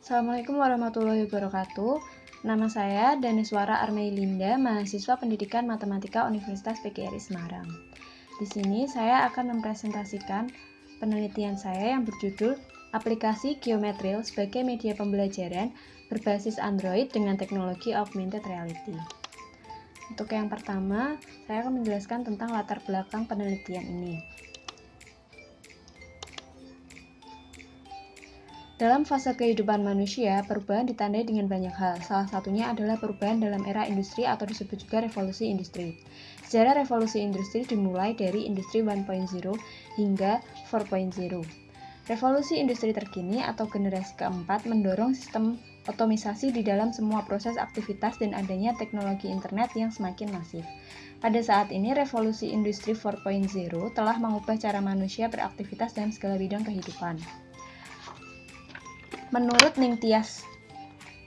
Assalamualaikum warahmatullahi wabarakatuh. Nama saya Daniswara Armeilinda, mahasiswa Pendidikan Matematika Universitas PGRI Semarang. Di sini saya akan mempresentasikan penelitian saya yang berjudul Aplikasi Geometril sebagai Media Pembelajaran berbasis Android dengan Teknologi Augmented Reality. Untuk yang pertama, saya akan menjelaskan tentang latar belakang penelitian ini. Dalam fase kehidupan manusia, perubahan ditandai dengan banyak hal. Salah satunya adalah perubahan dalam era industri atau disebut juga revolusi industri. Sejarah revolusi industri dimulai dari industri 1.0 hingga 4.0. Revolusi industri terkini atau generasi keempat mendorong sistem otomisasi di dalam semua proses aktivitas dan adanya teknologi internet yang semakin masif. Pada saat ini, revolusi industri 4.0 telah mengubah cara manusia beraktivitas dalam segala bidang kehidupan. Menurut Ning Tias,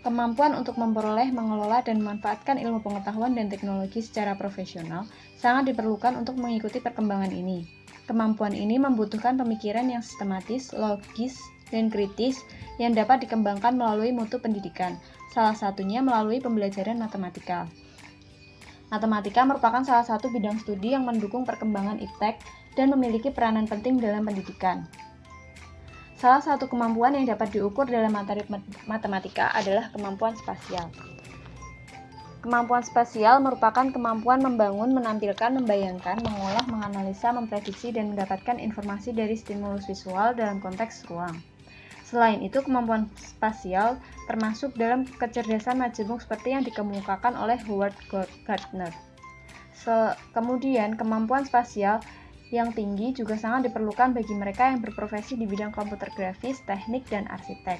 kemampuan untuk memperoleh, mengelola, dan memanfaatkan ilmu pengetahuan dan teknologi secara profesional sangat diperlukan untuk mengikuti perkembangan ini. Kemampuan ini membutuhkan pemikiran yang sistematis, logis, dan kritis yang dapat dikembangkan melalui mutu pendidikan, salah satunya melalui pembelajaran matematika. Matematika merupakan salah satu bidang studi yang mendukung perkembangan iptek dan memiliki peranan penting dalam pendidikan. Salah satu kemampuan yang dapat diukur dalam materi matematika adalah kemampuan spasial. Kemampuan spasial merupakan kemampuan membangun, menampilkan, membayangkan, mengolah, menganalisa, memprediksi, dan mendapatkan informasi dari stimulus visual dalam konteks ruang. Selain itu, kemampuan spasial termasuk dalam kecerdasan majemuk seperti yang dikemukakan oleh Howard Gardner. Kemudian, kemampuan spasial yang tinggi juga sangat diperlukan bagi mereka yang berprofesi di bidang komputer grafis, teknik, dan arsitek.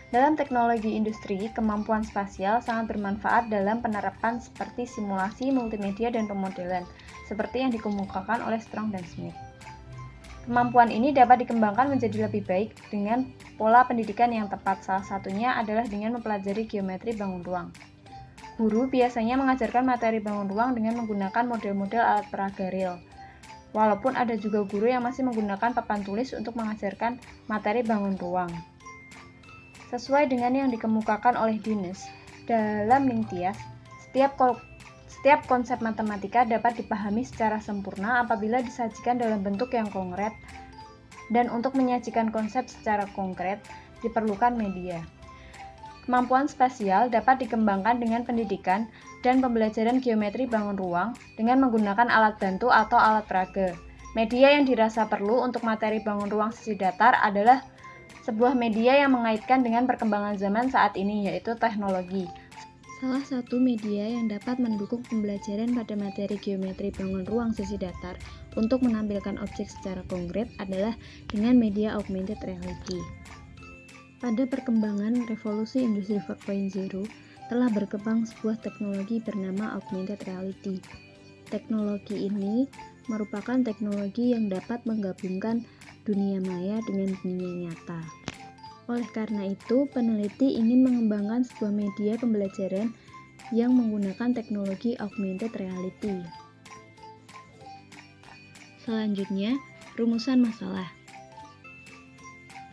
Dalam teknologi industri, kemampuan spasial sangat bermanfaat dalam penerapan seperti simulasi, multimedia, dan pemodelan, seperti yang dikemukakan oleh Strong dan Smith. Kemampuan ini dapat dikembangkan menjadi lebih baik dengan pola pendidikan yang tepat, salah satunya adalah dengan mempelajari geometri bangun ruang. Guru biasanya mengajarkan materi bangun ruang dengan menggunakan model-model alat peraga real. Walaupun ada juga guru yang masih menggunakan papan tulis untuk mengajarkan materi bangun ruang. Sesuai dengan yang dikemukakan oleh Dines dalam Ning Tias, setiap konsep matematika dapat dipahami secara sempurna apabila disajikan dalam bentuk yang konkret, dan untuk menyajikan konsep secara konkret diperlukan media. Kemampuan spasial dapat dikembangkan dengan pendidikan dan pembelajaran geometri bangun ruang dengan menggunakan alat bantu atau alat peraga. Media yang dirasa perlu untuk materi bangun ruang sisi datar adalah sebuah media yang mengaitkan dengan perkembangan zaman saat ini, yaitu teknologi. Salah satu media yang dapat mendukung pembelajaran pada materi geometri bangun ruang sisi datar untuk menampilkan objek secara konkret adalah dengan media augmented reality. Pada perkembangan revolusi industri 4.0, telah berkembang sebuah teknologi bernama augmented reality. Teknologi ini merupakan teknologi yang dapat menggabungkan dunia maya dengan dunia nyata. Oleh karena itu, peneliti ingin mengembangkan sebuah media pembelajaran yang menggunakan teknologi augmented reality. Selanjutnya, rumusan masalah.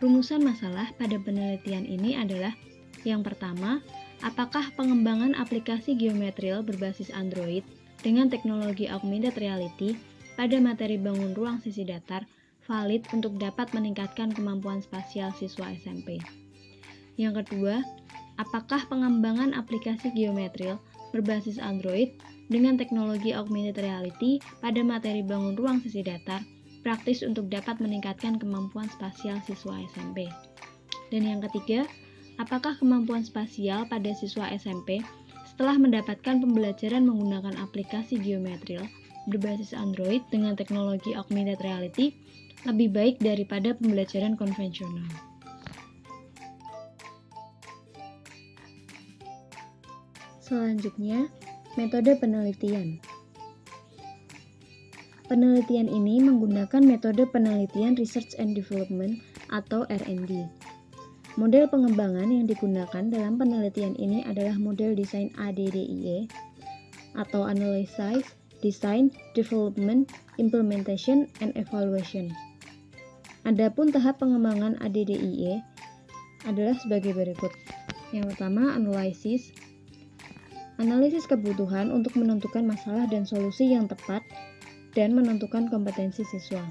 Rumusan masalah pada penelitian ini adalah: yang pertama, apakah pengembangan aplikasi geometril berbasis Android dengan teknologi augmented reality pada materi bangun ruang sisi datar valid untuk dapat meningkatkan kemampuan spasial siswa SMP? Yang kedua, apakah pengembangan aplikasi geometril berbasis Android dengan teknologi augmented reality pada materi bangun ruang sisi datar praktis untuk dapat meningkatkan kemampuan spasial siswa SMP? Dan yang ketiga, apakah kemampuan spasial pada siswa SMP setelah mendapatkan pembelajaran menggunakan aplikasi geometril berbasis Android dengan teknologi augmented reality lebih baik daripada pembelajaran konvensional? Selanjutnya, metode penelitian. Penelitian ini menggunakan metode penelitian Research and Development atau R&D. Model pengembangan yang digunakan dalam penelitian ini adalah model desain ADDIE atau Analysis, Design, Development, Implementation, and Evaluation. Adapun tahap pengembangan ADDIE adalah sebagai berikut. Yang pertama, analisis. Analisis kebutuhan untuk menentukan masalah dan solusi yang tepat dan menentukan kompetensi siswa.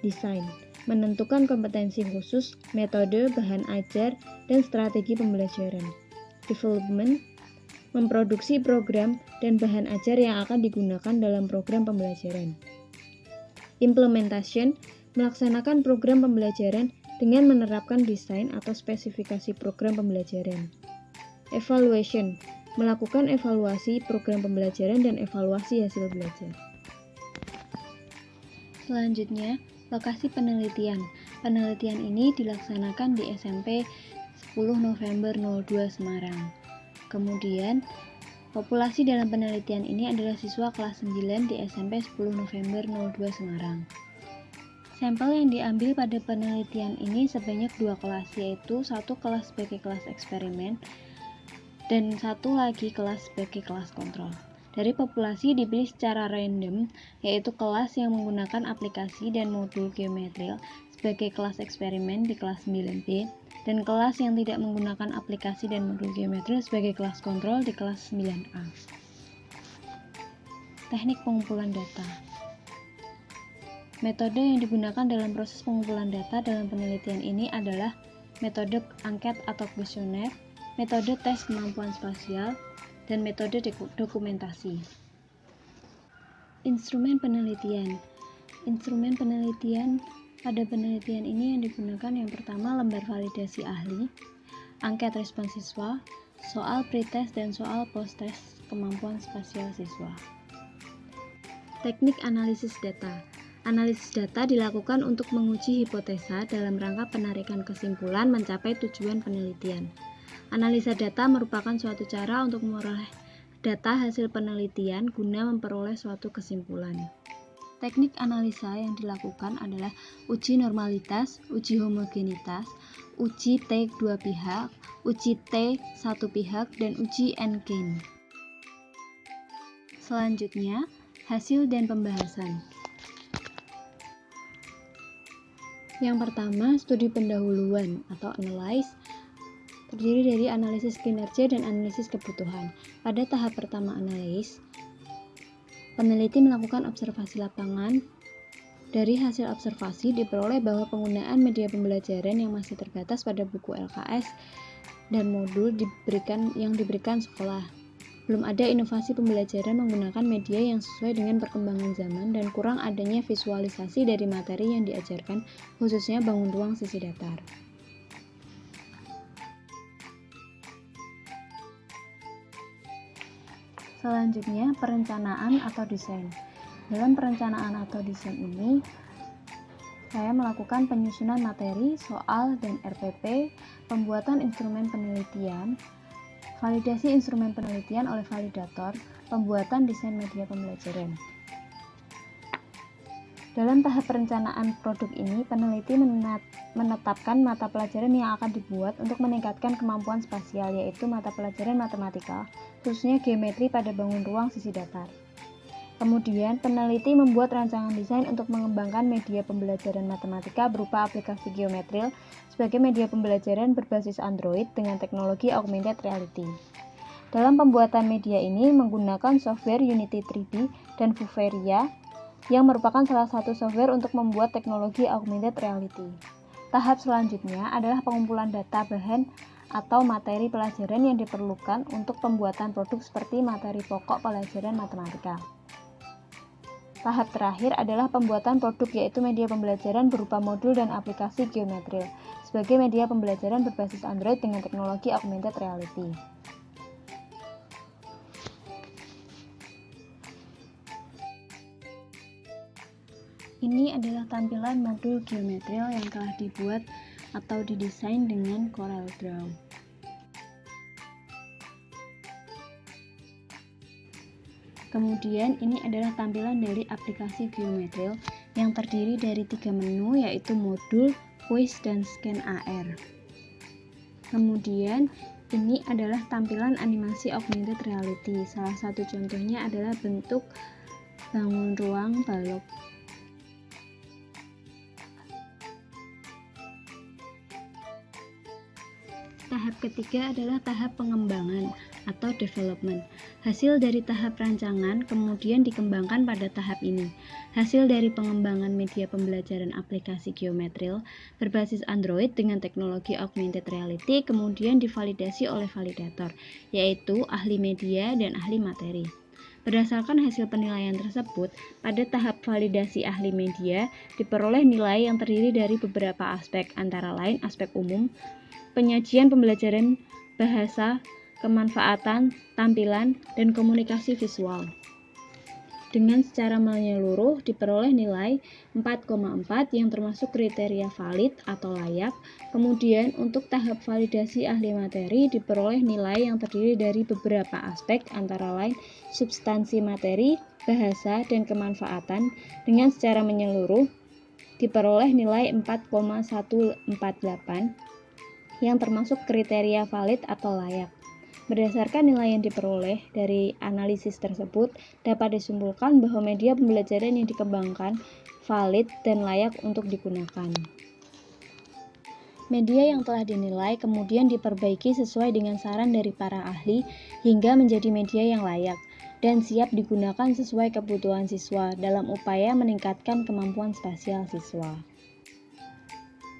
Desain. Menentukan kompetensi khusus, metode, bahan ajar, dan strategi pembelajaran. Development. Memproduksi program dan bahan ajar yang akan digunakan dalam program pembelajaran. Implementation. Melaksanakan program pembelajaran dengan menerapkan desain atau spesifikasi program pembelajaran. Evaluation. Melakukan evaluasi program pembelajaran dan evaluasi hasil belajar. Selanjutnya, lokasi penelitian. Penelitian ini dilaksanakan di SMP 10 November 02 Semarang. Kemudian, populasi dalam penelitian ini adalah siswa kelas 9 di SMP 10 November 02 Semarang. Sampel yang diambil pada penelitian ini sebanyak 2 kelas, yaitu satu kelas sebagai kelas eksperimen dan satu lagi kelas sebagai kelas kontrol. Dari populasi dipilih secara random, yaitu kelas yang menggunakan aplikasi dan modul geometril sebagai kelas eksperimen di kelas 9B, dan kelas yang tidak menggunakan aplikasi dan modul geometril sebagai kelas kontrol di kelas 9A. Teknik pengumpulan data. Metode yang digunakan dalam proses pengumpulan data dalam penelitian ini adalah metode angket atau kuesioner, metode tes kemampuan spasial, dan metode dokumentasi. Instrumen penelitian. Instrumen penelitian pada penelitian ini yang digunakan yang pertama lembar validasi ahli, angket respon siswa, soal pretest dan soal post-test kemampuan spasial siswa. Teknik analisis data. Analisis data dilakukan untuk menguji hipotesa dalam rangka penarikan kesimpulan mencapai tujuan penelitian. Analisa data merupakan suatu cara untuk memperoleh data hasil penelitian guna memperoleh suatu kesimpulan. Teknik analisa yang dilakukan adalah uji normalitas, uji homogenitas, uji T dua pihak, uji T satu pihak, dan uji N-gain. Selanjutnya, hasil dan pembahasan. Yang pertama, studi pendahuluan atau analyze terdiri dari analisis kinerja dan analisis kebutuhan. Pada tahap pertama analyze, peneliti melakukan observasi lapangan. Dari hasil observasi diperoleh bahwa penggunaan media pembelajaran yang masih terbatas pada buku LKS dan modul yang diberikan sekolah. Belum ada inovasi pembelajaran menggunakan media yang sesuai dengan perkembangan zaman dan kurang adanya visualisasi dari materi yang diajarkan, khususnya bangun ruang sisi datar. Selanjutnya, perencanaan atau desain. Dalam perencanaan atau desain ini, saya melakukan penyusunan materi, soal, dan RPP, pembuatan instrumen penelitian, validasi instrumen penelitian oleh validator, pembuatan desain media pembelajaran. Dalam tahap perencanaan produk ini, peneliti menetapkan mata pelajaran yang akan dibuat untuk meningkatkan kemampuan spasial, yaitu mata pelajaran matematika, khususnya geometri pada bangun ruang sisi datar. Kemudian, peneliti membuat rancangan desain untuk mengembangkan media pembelajaran matematika berupa aplikasi geometril sebagai media pembelajaran berbasis Android dengan teknologi augmented reality. Dalam pembuatan media ini menggunakan software Unity 3D dan Vuforia yang merupakan salah satu software untuk membuat teknologi augmented reality. Tahap selanjutnya adalah pengumpulan data bahan atau materi pelajaran yang diperlukan untuk pembuatan produk seperti materi pokok pelajaran matematika. Tahap terakhir adalah pembuatan produk, yaitu media pembelajaran berupa modul dan aplikasi geometril sebagai media pembelajaran berbasis Android dengan teknologi augmented reality. Ini adalah tampilan modul geometril yang telah dibuat atau didesain dengan CorelDRAW. Kemudian ini adalah tampilan dari aplikasi geometril yang terdiri dari 3 menu, yaitu modul, quiz, dan scan AR. Kemudian ini adalah tampilan animasi augmented reality. Salah satu contohnya adalah bentuk bangun ruang balok. Tahap ketiga adalah tahap pengembangan atau development. Hasil dari tahap rancangan kemudian dikembangkan pada tahap ini. Hasil dari pengembangan media pembelajaran aplikasi geometril berbasis Android dengan teknologi augmented reality kemudian divalidasi oleh validator, yaitu ahli media dan ahli materi. Berdasarkan hasil penilaian tersebut, pada tahap validasi ahli media diperoleh nilai yang terdiri dari beberapa aspek, antara lain aspek umum, penyajian pembelajaran, bahasa, kemanfaatan, tampilan, dan komunikasi visual. Dengan secara menyeluruh diperoleh nilai 4,4 yang termasuk kriteria valid atau layak. Kemudian untuk tahap validasi ahli materi diperoleh nilai yang terdiri dari beberapa aspek, antara lain substansi materi, bahasa, dan kemanfaatan. Dengan secara menyeluruh diperoleh nilai 4,148 yang termasuk kriteria valid atau layak. Berdasarkan nilai yang diperoleh dari analisis tersebut, dapat disimpulkan bahwa media pembelajaran yang dikembangkan valid dan layak untuk digunakan. Media yang telah dinilai kemudian diperbaiki sesuai dengan saran dari para ahli hingga menjadi media yang layak dan siap digunakan sesuai kebutuhan siswa dalam upaya meningkatkan kemampuan spasial siswa.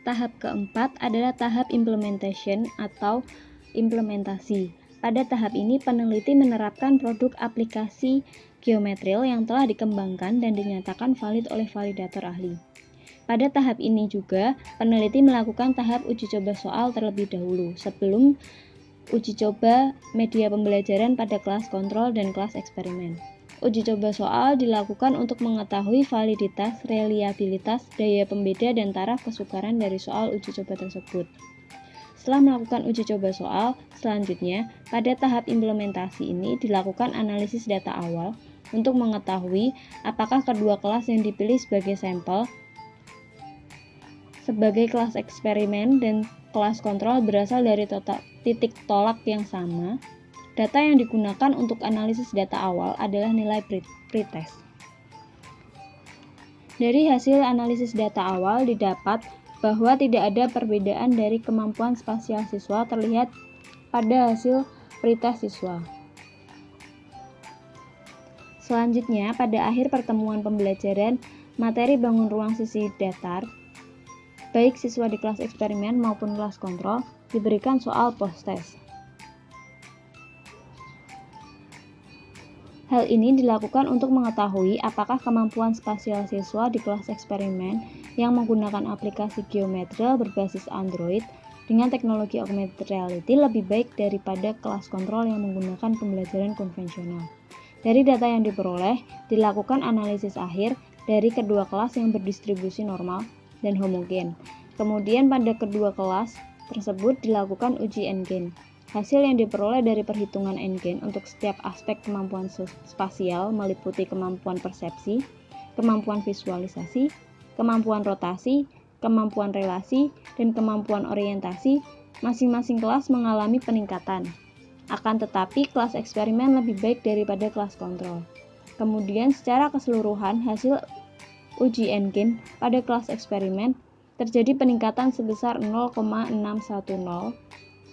Tahap keempat adalah tahap implementation atau implementasi. Pada tahap ini, peneliti menerapkan produk aplikasi geometril yang telah dikembangkan dan dinyatakan valid oleh validator ahli. Pada tahap ini juga, peneliti melakukan tahap uji coba soal terlebih dahulu, sebelum uji coba media pembelajaran pada kelas kontrol dan kelas eksperimen. Uji coba soal dilakukan untuk mengetahui validitas, reliabilitas, daya pembeda, dan taraf kesukaran dari soal uji coba tersebut. Setelah melakukan uji coba soal, selanjutnya pada tahap implementasi ini dilakukan analisis data awal untuk mengetahui apakah kedua kelas yang dipilih sebagai sampel sebagai kelas eksperimen dan kelas kontrol berasal dari titik tolak yang sama. Data yang digunakan untuk analisis data awal adalah nilai pretest. Dari hasil analisis data awal didapat bahwa tidak ada perbedaan dari kemampuan spasial siswa terlihat pada hasil pretest siswa. Selanjutnya, pada akhir pertemuan pembelajaran materi bangun ruang sisi datar, baik siswa di kelas eksperimen maupun kelas kontrol, diberikan soal post-test. Hal ini dilakukan untuk mengetahui apakah kemampuan spasial siswa di kelas eksperimen yang menggunakan aplikasi geometril berbasis Android dengan teknologi augmented reality lebih baik daripada kelas kontrol yang menggunakan pembelajaran konvensional. Dari data yang diperoleh, dilakukan analisis akhir dari kedua kelas yang berdistribusi normal dan homogen. Kemudian pada kedua kelas tersebut dilakukan uji N-gain. Hasil yang diperoleh dari perhitungan N-gain untuk setiap aspek kemampuan spasial meliputi kemampuan persepsi, kemampuan visualisasi, kemampuan rotasi, kemampuan relasi, dan kemampuan orientasi. Masing-masing kelas mengalami peningkatan. Akan tetapi, kelas eksperimen lebih baik daripada kelas kontrol. Kemudian, secara keseluruhan, hasil uji N-gain pada kelas eksperimen terjadi peningkatan sebesar 0,610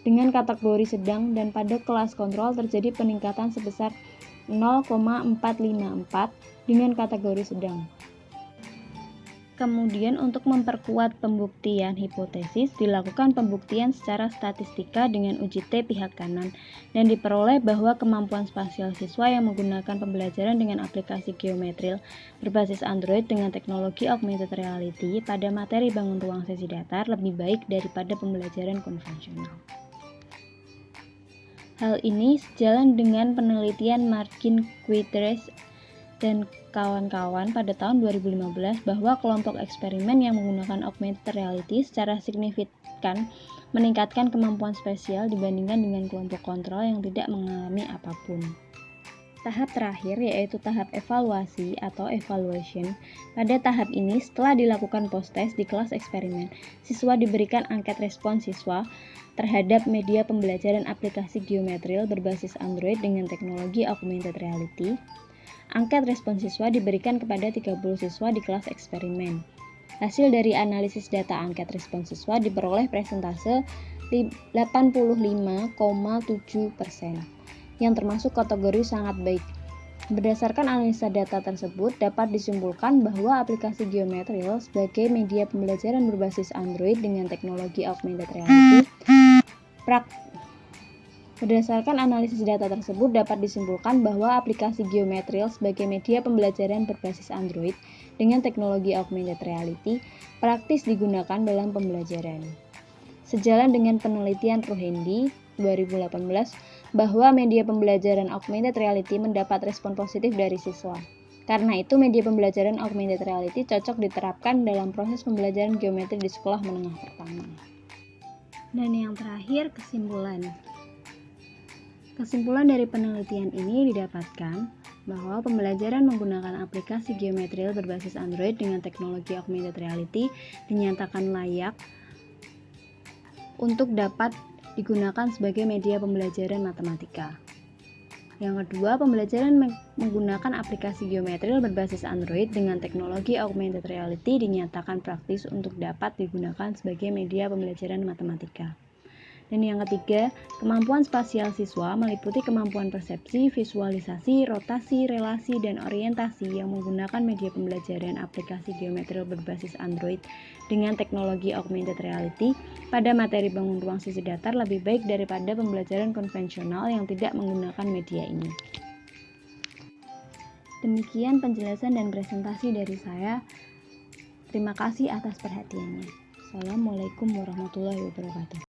dengan kategori sedang, dan pada kelas kontrol terjadi peningkatan sebesar 0,454 dengan kategori sedang. Kemudian untuk memperkuat pembuktian hipotesis, dilakukan pembuktian secara statistika dengan uji T pihak kanan, dan diperoleh bahwa kemampuan spasial siswa yang menggunakan pembelajaran dengan aplikasi geometril berbasis Android dengan teknologi augmented reality pada materi bangun ruang sesi datar lebih baik daripada pembelajaran konvensional. Hal ini sejalan dengan penelitian Margin Queiroz dan kawan-kawan pada tahun 2015 bahwa kelompok eksperimen yang menggunakan augmented reality secara signifikan meningkatkan kemampuan spasial dibandingkan dengan kelompok kontrol yang tidak mengalami apapun. Tahap terakhir yaitu tahap evaluasi atau evaluation. Pada tahap ini, setelah dilakukan post-test di kelas eksperimen, siswa diberikan angket respons siswa terhadap media pembelajaran aplikasi geometril berbasis Android dengan teknologi augmented reality. Angket respons siswa diberikan kepada 30 siswa di kelas eksperimen. Hasil dari analisis data angket respons siswa diperoleh persentase 85,7%, yang termasuk kategori sangat baik. Berdasarkan analisa data tersebut, dapat disimpulkan bahwa aplikasi Geometril sebagai media pembelajaran berbasis Android dengan teknologi augmented reality Berdasarkan analisis data tersebut, dapat disimpulkan bahwa aplikasi Geometril sebagai media pembelajaran berbasis Android dengan teknologi augmented reality praktis digunakan dalam pembelajaran. Sejalan dengan penelitian Rohendi 2018 bahwa media pembelajaran augmented reality mendapat respon positif dari siswa. Karena itu, media pembelajaran augmented reality cocok diterapkan dalam proses pembelajaran geometri di sekolah menengah pertama. Dan yang terakhir, kesimpulan. Kesimpulan dari penelitian ini didapatkan bahwa pembelajaran menggunakan aplikasi Geometril berbasis Android dengan teknologi augmented reality dinyatakan layak untuk dapat digunakan sebagai media pembelajaran matematika. Yang kedua, pembelajaran menggunakan aplikasi Geometril berbasis Android dengan teknologi augmented reality dinyatakan praktis untuk dapat digunakan sebagai media pembelajaran matematika. Dan yang ketiga, kemampuan spasial siswa meliputi kemampuan persepsi, visualisasi, rotasi, relasi, dan orientasi yang menggunakan media pembelajaran aplikasi Geometril berbasis Android dengan teknologi augmented reality pada materi bangun ruang sisi datar lebih baik daripada pembelajaran konvensional yang tidak menggunakan media ini. Demikian penjelasan dan presentasi dari saya. Terima kasih atas perhatiannya. Assalamualaikum warahmatullahi wabarakatuh.